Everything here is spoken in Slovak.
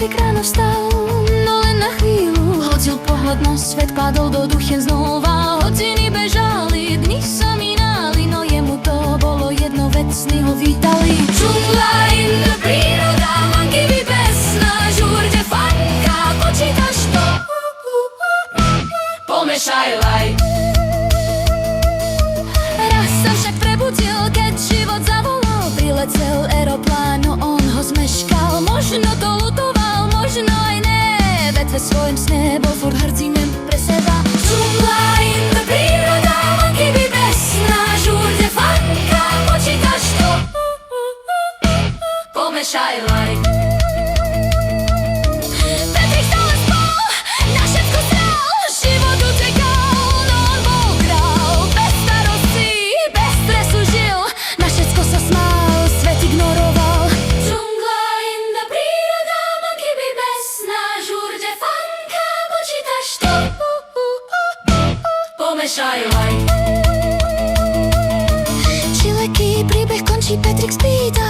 Petrik ráno vstal, no len na chvíľu. Hodil pohľad na svet, padol do duchien znova. Hodiny bežali, dni sa minali, no jemu to bolo jedno, veď sny ho vítali. Džungla, iná príroda, manky vybesná, žurde fanka, počítaš to? Pomešaj laj. Raz sa však prebudil, keď život zavolal. Prilecel aeroplán, no on ho zmeškal. Možno to lutoval, možno aj ne, veď ve svojom sne bol furt hrdzím pre seba. Džungla, iná príroda, manky vybesná, žurde fanka, počítaš to? Pomešaj laj. Petrik stále spal, na všetko sral, život utekal, no on bol král. Bez starostí, bez stresu žil, na všetko sa smál, svet ignoroval. Džungla, iná príroda, manky vybesná, žurde fanka, počítaš to? Pomešaj laj. Či leký príbeh končí, Petrik spýta.